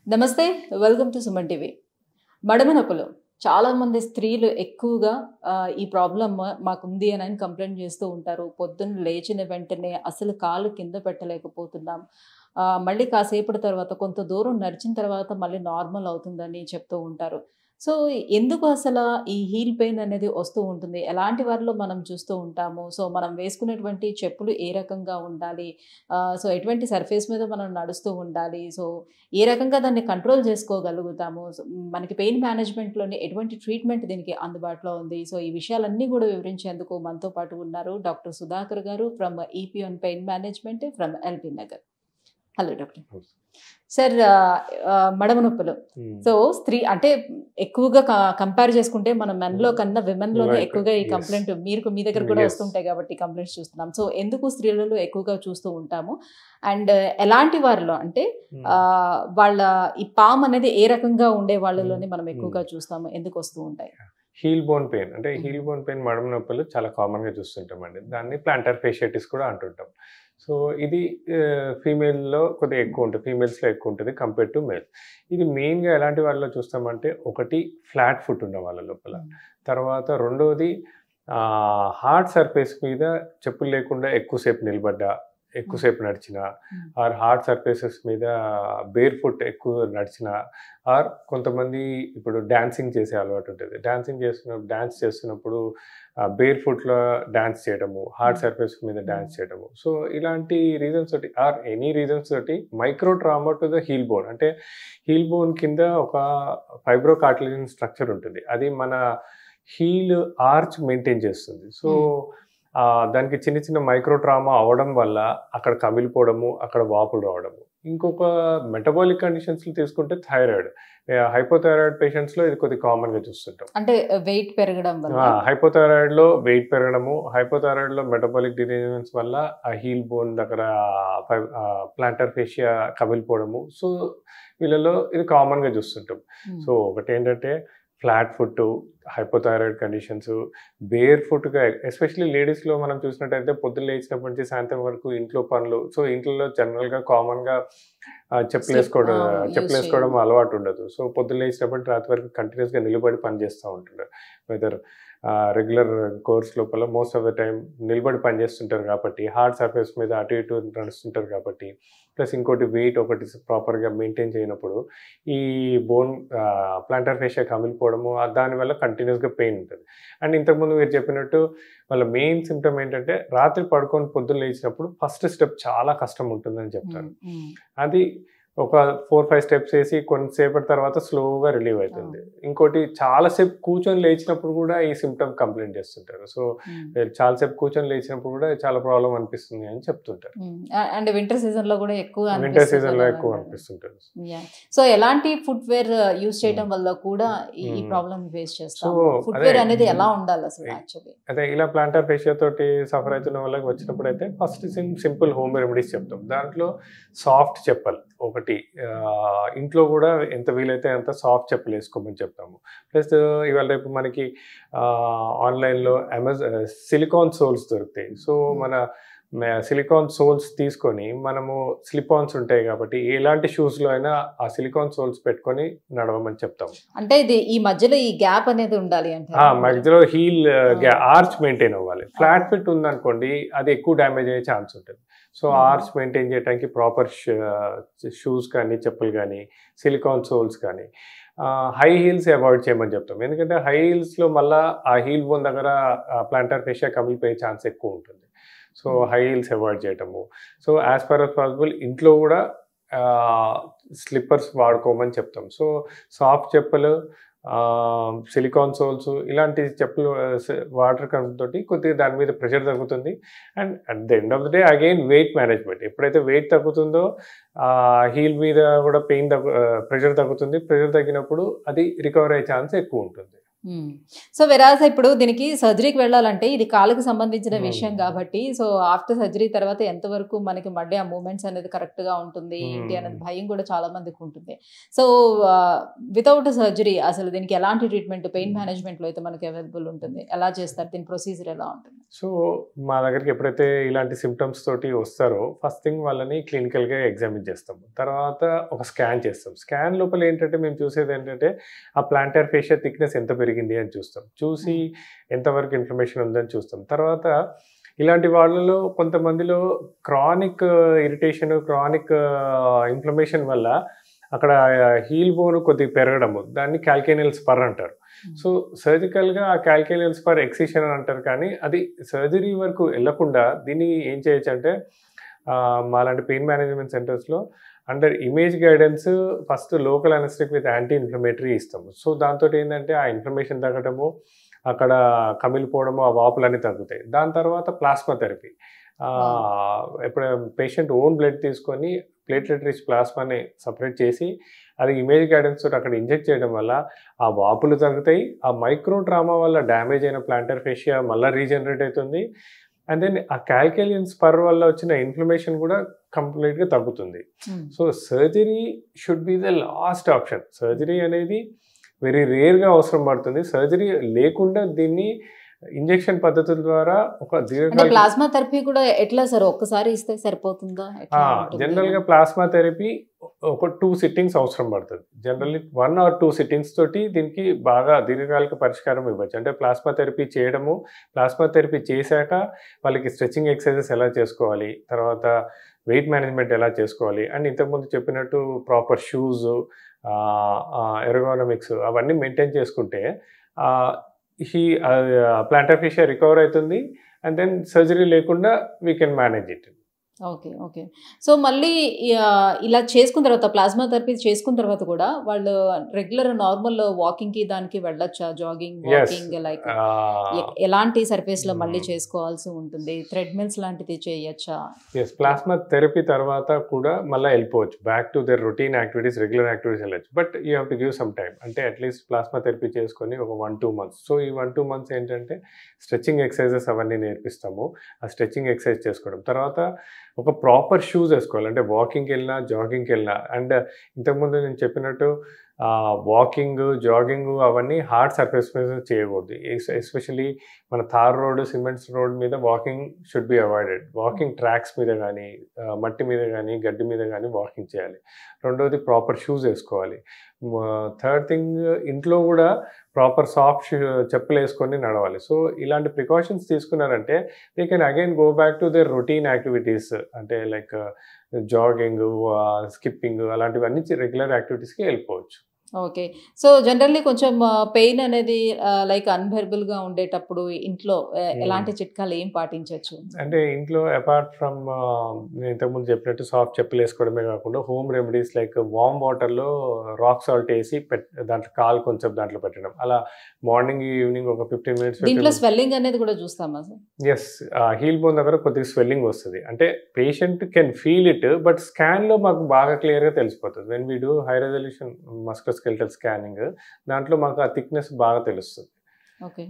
నమస్తే. Welcome to Suman TV. మడమ నొప్పులు చాలామంది స్త్రీలు ఎక్కువగా ఈ ప్రాబ్లమ్ మాకుంది అని కంప్లెయింట్ చేస్తూ ఉంటారు. పొద్దున్న లేచిన వెంటనే అసలు కాలు కింద పెట్టలేకపోతున్నాం. మళ్ళీ కాసేపటి తర్వాత కొంత దూరం నడిచిన తర్వాత మళ్ళీ నార్మల్ అవుతుందని చెప్తూ ఉంటారు. సో, ఎందుకు అసల ఈ హీల్ పెయిన్ అనేది వస్తూ ఉంటుంది? ఎలాంటి వారిలో మనం చూస్తూ ఉంటాము? సో, మనం వేసుకునేటువంటి చెప్పులు ఏ రకంగా ఉండాలి? సో, ఎటువంటి సర్ఫేస్ మీద మనం నడుస్తూ ఉండాలి? సో, ఏ రకంగా దాన్ని కంట్రోల్ చేసుకోగలుగుతాము? సో, మనకి పెయిన్ మేనేజ్‌మెంట్‌లోని ఎటువంటి ట్రీట్మెంట్ దీనికి అందుబాటులో ఉంది? సో, ఈ విషయాలన్నీ గూడా వివరించేందుకు మనతో పాటు ఉన్నారు doctor Sudhakar garu from EPN pain management from LB Nagar. Hello doctor. Sir, మడమ నొప్పులు. సో, స్త్రీ అంటే ఎక్కువగా కంపేర్ చేసుకుంటే మనం మెన్‌లో కన్నా విమెన్‌లోనే ఎక్కువగా ఈ కంప్లెయింట్ మీ దగ్గర కూడా వస్తుంటాయి కాబట్టి కంప్లెయింట్స్ చూస్తున్నాం. సో, ఎందుకు స్త్రీలలో ఎక్కువగా చూస్తూ ఉంటాము? అండ్ ఎలాంటి వారిలో అంటే వాళ్ళ ఈ పామ్ అనేది ఏ రకంగా ఉండే వాళ్ళలోనే మనం ఎక్కువగా చూస్తాము? ఎందుకు వస్తూ ఉంటాయి? హీల్ బోన్ పెయిన్ అంటే హీల్ బోన్ పెయిన్ మడమ నొప్పులు చాలా కామన్గా చూస్తుంటామండి. దాన్ని ప్లాంటర్ ఫేషియటిస్ కూడా అంటుంటాం. సో ఇది ఫీమేల్లో కొద్దిగా ఎక్కువ ఉంటుంది, ఫీమేల్స్లో ఎక్కువ ఉంటుంది కంపేర్ టు మేల్. ఇది మెయిన్గా ఎలాంటి వాళ్ళలో చూస్తామంటే, ఒకటి ఫ్లాట్ ఫుట్ ఉన్న వాళ్ళ లోపల, తర్వాత రెండోది హార్డ్ సర్ఫేస్ మీద చెప్పులు లేకుండా ఎక్కువసేపు నిలబడ్డా, ఎక్కువసేపు నడిచిన, ఆర్ హార్డ్ సర్ఫేసెస్ మీద బేర్ ఫుట్ ఎక్కువ నడిచిన, ఆర్ కొంతమంది ఇప్పుడు డాన్సింగ్ చేసే అలవాటు ఉంటుంది. డాన్స్ చేస్తున్నప్పుడు బేర్ ఫుట్లో డాన్స్ చేయడము, హార్డ్ సర్ఫేస్ మీద డాన్స్ చేయడము. సో ఇలాంటి రీజన్స్ తోటి ఆర్ ఎనీ రీజన్స్ తోటి micro trauma to the heel bone, అంటే హీల్ బోన్ కింద ఒక ఫైబ్రో కార్టిలేజిన్ స్ట్రక్చర్ ఉంటుంది. అది మన హీల్ ఆర్చ్ మెయింటైన్ చేస్తుంది. సో దానికి చిన్న చిన్న మైక్రో ట్రామా అవడం వల్ల అక్కడ కమిలిపోవడము, అక్కడ వాపులు రావడము. ఇంకొక మెటబాలిక్ కండిషన్స్లో తీసుకుంటే థైరాయిడ్, హైపోథైరాయిడ్ పేషెంట్స్లో ఇది కొద్దిగా కామన్గా చూస్తుంటాం. అంటే వెయిట్ పెరగడం వల్ల, హైపోథైరాయిడ్లో వెయిట్ పెరగడము, హైపోథైరాయిడ్లో మెటబాలిక్ డిజీజెస్ వల్ల ఆ హీల్ బోన్ దగ్గర ప్లాంటర్ ఫేషియా కమిలిపోవడము. సో వీళ్ళలో ఇది కామన్గా చూస్తుంటాం. సో ఒకటి ఏంటంటే flat foot, hypothyroid conditions, bare ఫుట్గా ఎస్పెషల్లీ లేడీస్లో మనం చూసినట్టయితే పొద్దున్న లేచినప్పటి నుంచి సాయంత్రం వరకు ఇంట్లో పనులు. సో ఇంట్లో జనరల్గా కామన్గా చెప్పులు వేసుకోవడం అలవాటు ఉండదు. సో పొద్దున్న లేచినప్పటి రాత్రి వరకు కంటిన్యూస్గా నిలబడి పని చేస్తూ ఉంటుంటారు. వెదర్ రెగ్యులర్ కోర్స్ లోపల మోస్ట్ ఆఫ్ ద టైం నిలబడి పని చేస్తుంటారు కాబట్టి, హార్డ్ సర్ఫేస్ మీద అటు ఇటు నడుస్తుంటారు కాబట్టి, ప్లస్ ఇంకోటి వెయిట్ ఒకటి ప్రాపర్గా మెయింటైన్ చేయనప్పుడు ఈ బోన్ ప్లాంటర్ ఫేషియా కమిలిపోవడము, దానివల్ల కంటిన్యూస్గా పెయిన్ ఉంటుంది. అండ్ ఇంతకుముందు మీరు చెప్పినట్టు వాళ్ళ మెయిన్ సిమ్టమ్ ఏంటంటే, రాత్రి పడుకొని పొద్దున్న లేచినప్పుడు ఫస్ట్ స్టెప్ చాలా కష్టం ఉంటుందని చెప్తారు. అది ఒక 4-5 స్టెప్స్ వేసి కొంతసేపటి తర్వాత స్లోగా రిలీవ్ అవుతుంది. ఇంకోటి చాలాసేపు కూర్చొని లేచినప్పుడు కూడా ఈ సిమ్టమ్ కంప్లైంట్ చేస్తుంటారు. సో చాలాసేపు కూర్చొని లేచినప్పుడు కూడా చాలా ప్రాబ్లం అనిపిస్తుంది అని చెప్తుంటారు. అండ్ వింటర్ సీజన్లో కూడా ఎక్కువ అనిపిస్తుంటారు. సో ఎలాంటి ఫుట్ వేర్ యూజ్ చేయడం వల్ల కూడా ఈ ప్రాబ్లం ఫేస్ చేస్తాం? ఫుట్ వేర్ అనేది ఎలా ఉండాలి అసలు యాక్చువల్లీ? అదే ఇలా ప్లాంటర్ ఫేషియా తోటి సఫర్ అవుతున్న వాళ్ళకి వచ్చినప్పుడు అయితే ఫస్ట్ సింపుల్ హోమ్ రెమెడీస్ చెప్తాం. దాంట్లో సాఫ్ట్ చెప్పలు ఒకటి, ఇంట్లో కూడా ఎంత వీలైతే అంత సాఫ్ట్ చెప్పులు వేసుకోమని చెప్తాము. ప్లస్ ఇవాళ రేపు మనకి ఆన్లైన్లో సిలికాన్ సోల్స్ దొరుకుతాయి. సో మన సిలికాన్ సోల్స్ తీసుకొని మనము స్లిప్ ఆన్స్ ఉంటాయి కాబట్టి ఎలాంటి షూస్లో అయినా ఆ సిలికాన్ సోల్స్ పెట్టుకొని నడవమని చెప్తాము. అంటే ఇది ఈ మధ్యలో ఈ గ్యాప్ అనేది ఉండాలి అంటే మధ్యలో హీల్ ఆర్చ్ మెయింటైన్ అవ్వాలి. ఫ్లాట్ ఫిట్ ఉందనుకోండి అది ఎక్కువ డ్యామేజ్ అయ్యే ఛాన్స్ ఉంటుంది. సో ఆర్చ్ మెయింటైన్ చేయడానికి ప్రాపర్ షూస్ కానీ, చెప్పులు కానీ, సిలికాన్ సోల్స్ కానీ, హై హీల్స్ అవాయిడ్ చేయమని చెప్తాం. ఎందుకంటే హై హీల్స్లో మళ్ళీ ఆ హీల్ బోన్ దగ్గర ప్లాంటర్ ఫేషియా కమిలిపోయే ఛాన్స్ ఎక్కువ ఉంటుంది. సో హై హీల్స్ అవాయిడ్ చేయటము. So as for as possible ఇంట్లో కూడా స్లిప్పర్స్ వాడుకోమని చెప్తాం. సో సాఫ్ట్ చెప్పులు, సిలికాన్ సోల్స్ ఇలాంటి చెప్పులు వాటర్ తోటి కొద్దిగా దాని మీద ప్రెషర్ తగ్గుతుంది. And at the end of the day again weight management. ఎప్పుడైతే వెయిట్ తగ్గుతుందో హీల్ మీద కూడా ప్రెషర్ తగ్గుతుంది. ప్రెషర్ తగ్గినప్పుడు అది రికవర్ అయ్యే ఛాన్స్ ఎక్కువ ఉంటుంది. సో వెరాజ్ ఇప్పుడు దీనికి సర్జరీకి వెళ్ళాలంటే ఇది కాలుకి సంబంధించిన విషయం కాబట్టి సో ఆఫ్టర్ సర్జరీ తర్వాత ఎంతవరకు మనకి మళ్ళీ ఆ మూమెంట్స్ అనేది కరెక్ట్గా ఉంటుంది ఏంటి అనేది భయం కూడా చాలా మందికి ఉంటుంది. సో వితౌట్ సర్జరీ అసలు దీనికి ఎలాంటి ట్రీట్మెంట్ పెయిన్ మేనేజ్మెంట్లో అయితే మనకి అవైలబుల్ ఉంటుంది, ఎలా చేస్తారు, దీని ప్రొసీజర్ ఎలా ఉంటుంది? సో మా దగ్గరికి ఎప్పుడైతే ఇలాంటి సిమ్టమ్స్ తోటి వస్తారో ఫస్ట్ థింగ్ వాళ్ళని క్లినికల్గా ఎగ్జామిన్ చేస్తాము. తర్వాత ఒక స్కాన్ చేస్తాం. స్కాన్ లోపల ఏంటంటే మేము చూసేది ఏంటంటే ఆ ప్లాంటర్ ఫేషియా థిక్నెస్ ఎంత పెరిగింది అని చూస్తాం. చూసి ఎంతవరకు ఇన్ఫ్లమేషన్ ఉందని చూస్తాం. తర్వాత ఇలాంటి వాళ్ళలో కొంతమందిలో క్రానిక్ ఇరిటేషన్, క్రానిక్ ఇన్ఫ్లమేషన్ వల్ల అక్కడ హీల్ బోన్ కొద్దిగా పెరగడము, దాన్ని క్యాల్కేనియల్ స్పర్ అంటారు. సో సర్జికల్గా ఆ క్యాల్కేనియల్ స్పర్ ఎక్సిషన్ అని అంటారు. కానీ అది సర్జరీ వరకు వెళ్ళకుండా దీన్ని ఏం చేయొచ్చు అంటే మాలాంటి పెయిన్ మేనేజ్మెంట్ సెంటర్స్లో under image guidance first local anaesthetic with anti inflammatory ఇస్తాము. సో దాంతో ఏంటంటే ఆ ఇన్ఫ్లమేషన్ తగ్గడము, అక్కడ కమిలిపోవడము, ఆ వాపులన్నీ తగ్గుతాయి. దాని తర్వాత ప్లాస్మా థెరపీ. ఇప్పుడు పేషెంట్ ఓన్ బ్లడ్ తీసుకొని ప్లేట్లెట్ రిచ్ ప్లాస్మాని సపరేట్ చేసి అది ఇమేజ్ గైడెన్స్ తోటి అక్కడ ఇంజెక్ట్ చేయడం వల్ల ఆ వాపులు తగ్గుతాయి. ఆ మైక్రో ట్రామా వల్ల డ్యామేజ్ అయిన ప్లాంటర్ ఫేషియా మళ్ళీ రీజనరేట్ అవుతుంది. అండ్ దెన్ ఆ క్యాల్కేలియన్ స్పర్ వల్ల వచ్చిన ఇన్ఫ్లమేషన్ కూడా కంప్లీట్గా తగ్గుతుంది. So surgery should be the last option. Surgery అనేది వెరీ రేర్గా అవసరం పడుతుంది. సర్జరీ లేకుండా దీన్ని ఇంజెక్షన్ పద్ధతుల ద్వారా ఒక దీర్ఘకాలిక ప్లాస్మా థెరపీ కూడా ఎట్లా సార్, ఒక్కసారి ఇస్తే సరిపోతుందా? జనరల్గా ప్లాస్మా థెరపీ ఒక 2 సిట్టింగ్స్ అవసరం పడుతుంది. జనరల్లీ 1 or 2 సిట్టింగ్స్ తోటి దీనికి బాగా దీర్ఘకాలిక పరిష్కారం ఇవ్వచ్చు. అంటే ప్లాస్మా థెరపీ చేయడము, ప్లాస్మా థెరపీ చేశాక వాళ్ళకి స్ట్రెచింగ్ ఎక్సర్సైజెస్ ఎలా చేసుకోవాలి, తర్వాత వెయిట్ మేనేజ్మెంట్ ఎలా చేసుకోవాలి, అండ్ ఇంతకుముందు చెప్పినట్టు ప్రాపర్ షూస్, ఎర్గోనామిక్స్ అవన్నీ మెయింటైన్ చేసుకుంటే ప్లాంటర్ ఫేషియా రికవర్ అవుతుంది. అండ్ దెన్ సర్జరీ లేకుండా we can manage it. Okay okay. So మళ్ళీ ఇలా చేసుకున్న తర్వాత ప్లాస్మా థెరపీ చేసుకున్న తర్వాత కూడా వాళ్ళు రెగ్యులర్ నార్మల్ వాకింగ్కి దానికి వెళ్ళొచ్చా? జాగింగ్, వాకింగ్ లైక్ ఎలాంటి సర్ఫేస్లో మళ్ళీ చేసుకోవాల్సి ఉంటుంది? థ్రెడ్మిల్స్ లాంటిది చేయొచ్చా? ఎస్, ప్లాస్మా థెరపీ తర్వాత కూడా మళ్ళీ వెళ్ళిపోవచ్చు. Back to their routine activities, regular activities వెళ్ళచ్చు. But you have to give some time. అంటే అట్లీస్ట్ ప్లాస్మా థెరపీ చేసుకొని ఒక 1-2 months. సో ఈ 1-2 months ఏంటంటే స్ట్రెచింగ్ ఎక్సర్సైజెస్ అవన్నీ నేర్పిస్తాము. ఆ స్ట్రెచింగ్ ఎక్సర్సైజ్ చేసుకోవడం, తర్వాత ఒక ప్రాపర్ షూస్ వేసుకోవాలి. అంటే వాకింగ్కి వెళ్ళినా, జాగింగ్కి వెళ్ళినా. అండ్ ఇంతకుముందు నేను చెప్పినట్టు వాకింగ్, జాగింగ్ అవన్నీ హార్డ్ సర్ఫేస్ మీద చేయకూడదు. ఎస్పెషలీ మన తార్ రోడ్, సిమెంట్స్ రోడ్ మీద walking should be avoided. Walking tracks మీద కానీ, మట్టి మీద కానీ, గడ్డి మీద కానీ వాకింగ్ చేయాలి. రెండోది ప్రాపర్ షూస్ వేసుకోవాలి. థర్డ్ థింగ్, ఇంట్లో కూడా ప్రాపర్ సాఫ్ట్ చెప్పులు వేసుకొని నడవాలి. సో ఇలాంటి ప్రికాషన్స్ తీసుకున్నారంటే they can again go back to their routine activities. అంటే లైక్ జాగింగ్, స్కిప్పింగ్ అలాంటివన్నీ రెగ్యులర్ యాక్టివిటీస్కి వెళ్ళిపోవచ్చు. ఓకే. సో జనరల్లీ కొంచెం పెయిన్ అనేది లైక్ అన్బెరబుల్గా ఉండేటప్పుడు ఇంట్లో ఎలాంటి చిట్కాలు ఏం పాటించవచ్చు? అంటే ఇంట్లో అపార్ట్ ఫ్రమ్ నేను ఇంతకుముందు చెప్పినట్టు సాఫ్ట్ చెప్పులు వేసుకోవడమే కాకుండా హోమ్ రెమెడీస్ లైక్ వామ్ వాటర్లో రాక్ సాల్ట్ వేసి దాంట్లో కాలు కొంచెం దాంట్లో పెట్టడం, అలా మార్నింగ్ ఈవినింగ్ ఒక 15 minutes. దీంట్లో స్వెల్లింగ్ అనేది కూడా చూస్తామా సార్? ఎస్, హీల్ బోన్ దగ్గర కొద్దిగా స్వెల్లింగ్ వస్తుంది. అంటే patient can feel it, but స్కాన్లో మాకు బాగా క్లియర్గా తెలిసిపోతుంది. When we do high resolution musculoskeletal scanning, దాంట్లో మాకు ఆ థిక్నెస్ బాగా తెలుస్తుంది. ఓకే.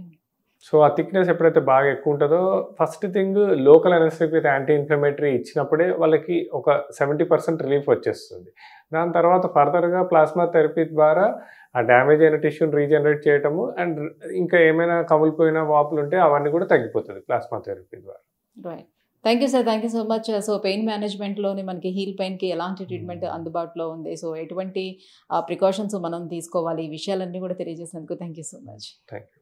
సో ఆ థిక్నెస్ ఎప్పుడైతే బాగా ఎక్కువ ఉంటుందో first thing local anaesthetic with anti inflammatory ఇచ్చినప్పుడే వాళ్ళకి ఒక 70% రిలీఫ్ వచ్చేస్తుంది. దాని తర్వాత ఫర్దర్గా ప్లాస్మా థెరపీ ద్వారా ఆ డ్యామేజ్ అయిన టిష్యూని రీజనరేట్ చేయటము, అండ్ ఇంకా ఏమైనా కమిలిపోయిన వాపులు ఉంటే అవన్నీ కూడా తగ్గిపోతుంది ప్లాస్మా థెరపీ ద్వారా. Right. Thank you sir, thank you so much. So pain మేనేజ్మెంట్లోని మనకి హీల్ పెయిన్కి ఎలాంటి ట్రీట్మెంట్ అందుబాటులో ఉంది, సో ఎటువంటి ప్రికాషన్స్ మనం తీసుకోవాలి, ఈ విషయాలన్నీ కూడా తెలియజేసినందుకు thank you so much. Thank you.